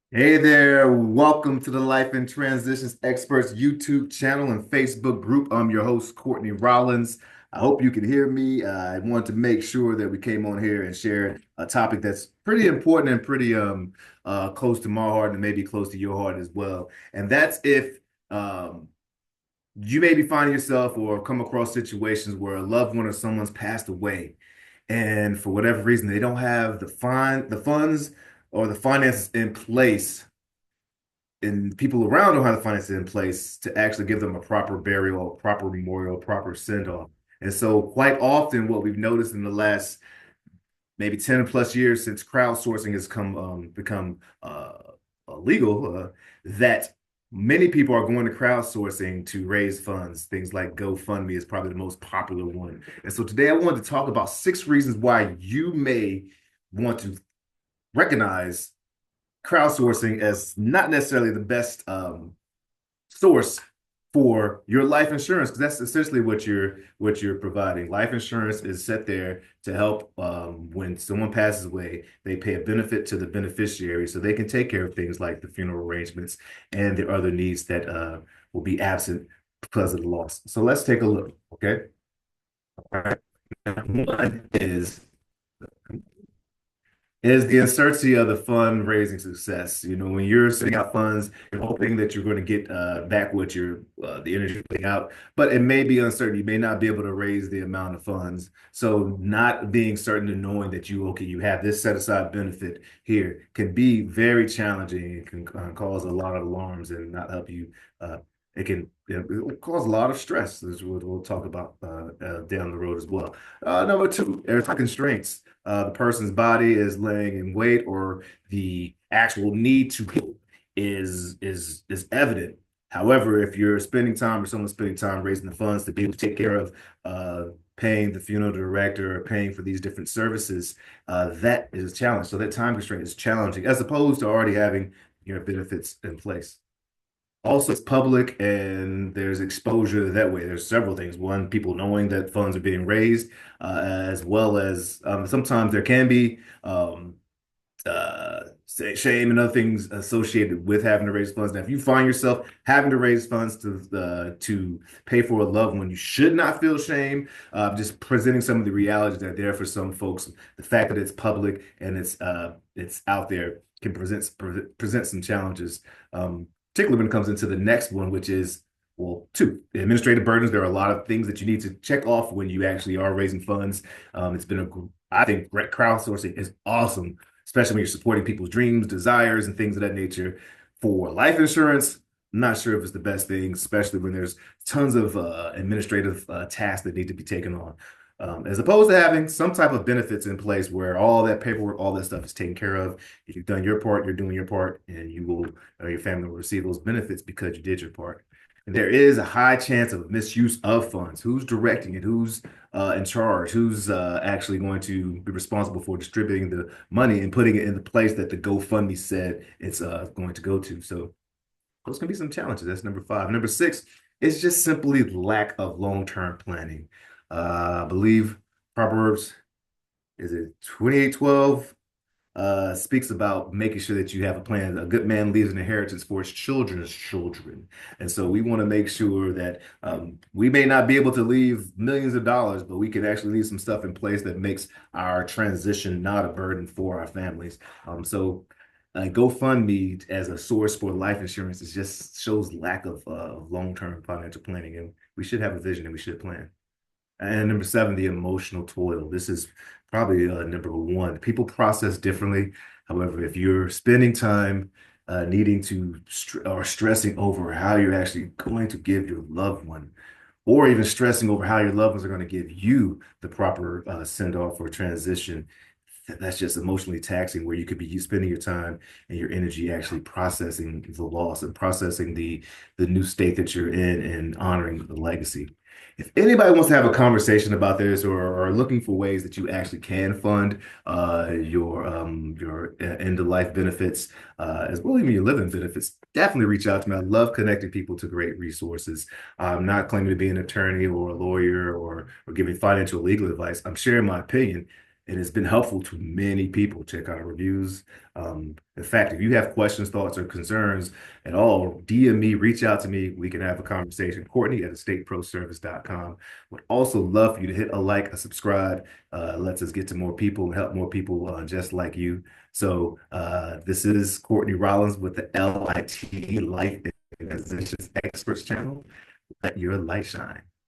Hey there, welcome to the Life and Transitions Experts YouTube channel and Facebook group. I'm your host, Courtney Rollins. I hope you can hear me. I want to make sure that we came on here and shared a topic that's pretty important and pretty close to my heart and maybe close to your heart as well. And that's if um, you maybe find yourself or come across situations where a loved one or someone's passed away, and for whatever reason they don't have the funds or the finances in place, and people around don't have the finances in place to actually give them a proper burial, proper memorial, proper send off. And so, quite often, what we've noticed in the last maybe 10 plus years since crowdsourcing has become legal, that many people are going to crowdsourcing to raise funds. Things like GoFundMe is probably the most popular one. And so today I wanted to talk about 6 reasons why you may want to recognize crowdsourcing as not necessarily the best source for your life insurance, because that's essentially what you're providing. Life insurance is set there to help when someone passes away. They pay a benefit to the beneficiary so they can take care of things like the funeral arrangements and the other needs that will be absent because of the loss. So let's take a look. Okay. All right. One is the uncertainty of the fundraising success. You know, when you're setting out funds, you're hoping that you're going to get back what you're the energy you're putting out, but it may be uncertain. You may not be able to raise the amount of funds. So not being certain and knowing that you have this set aside benefit here can be very challenging. It can cause a lot of alarms and not help you. It can cause a lot of stress, as we'll talk about down the road as well. Number two, there's constraints. The person's body is laying in wait, or the actual need to heal is evident. However, if you're spending time or someone's spending time raising the funds to be able to take care of paying the funeral director or paying for these different services, that is a challenge. So that time constraint is challenging as opposed to already having your benefits in place. Also, it's public and there's exposure that way. There's several things. One, people knowing that funds are being raised, as well as sometimes there can be shame and other things associated with having to raise funds. Now, if you find yourself having to raise funds to pay for a loved one, you should not feel shame. Just presenting some of the realities that are there for some folks. The fact that it's public and it's out there can present some challenges, particularly when it comes into the next one, which is, well, two, the administrative burdens. There are a lot of things that you need to check off when you actually are raising funds. I think crowdsourcing is awesome, especially when you're supporting people's dreams, desires, and things of that nature. For life insurance, I'm not sure if it's the best thing, especially when there's tons of administrative tasks that need to be taken on. As opposed to having some type of benefits in place where all that paperwork, all that stuff is taken care of. If you've done your part, you're doing your part, and your family will receive those benefits because you did your part. And there is a high chance of misuse of funds. Who's directing it? Who's in charge? Who's actually going to be responsible for distributing the money and putting it in the place that the GoFundMe said it's going to go to? So those can be some challenges. That's number five. Number six is just simply lack of long-term planning. I believe Proverbs, is it 28:12, speaks about making sure that you have a plan. A good man leaves an inheritance for his children's children. And so we want to make sure that we may not be able to leave millions of dollars, but we can actually leave some stuff in place that makes our transition not a burden for our families. GoFundMe as a source for life insurance is just shows lack of long-term financial planning. And we should have a vision and we should plan. And number seven, the emotional toil. This is probably number one. People process differently. However, if you're spending time needing to or stressing over how you're actually going to give your loved one, or even stressing over how your loved ones are going to give you the proper send off or transition, that's just emotionally taxing, where you could be spending your time and your energy actually processing the loss and processing the new state that you're in and honoring the legacy. If anybody wants to have a conversation about this, or are looking for ways that you actually can fund your end of life benefits, as well as even your living benefits, definitely reach out to me. I love connecting people to great resources. I'm not claiming to be an attorney or a lawyer or giving financial legal advice. I'm sharing my opinion. It has been helpful to many people. Check out our reviews. In fact, if you have questions, thoughts, or concerns at all, DM me, reach out to me. We can have a conversation. Courtney at estateproservice.com. Would also love for you to hit a like, a subscribe. Lets us get to more people and help more people just like you. So this is Courtney Rollins with the LIT Life and Transitions Experts channel. Let your light shine.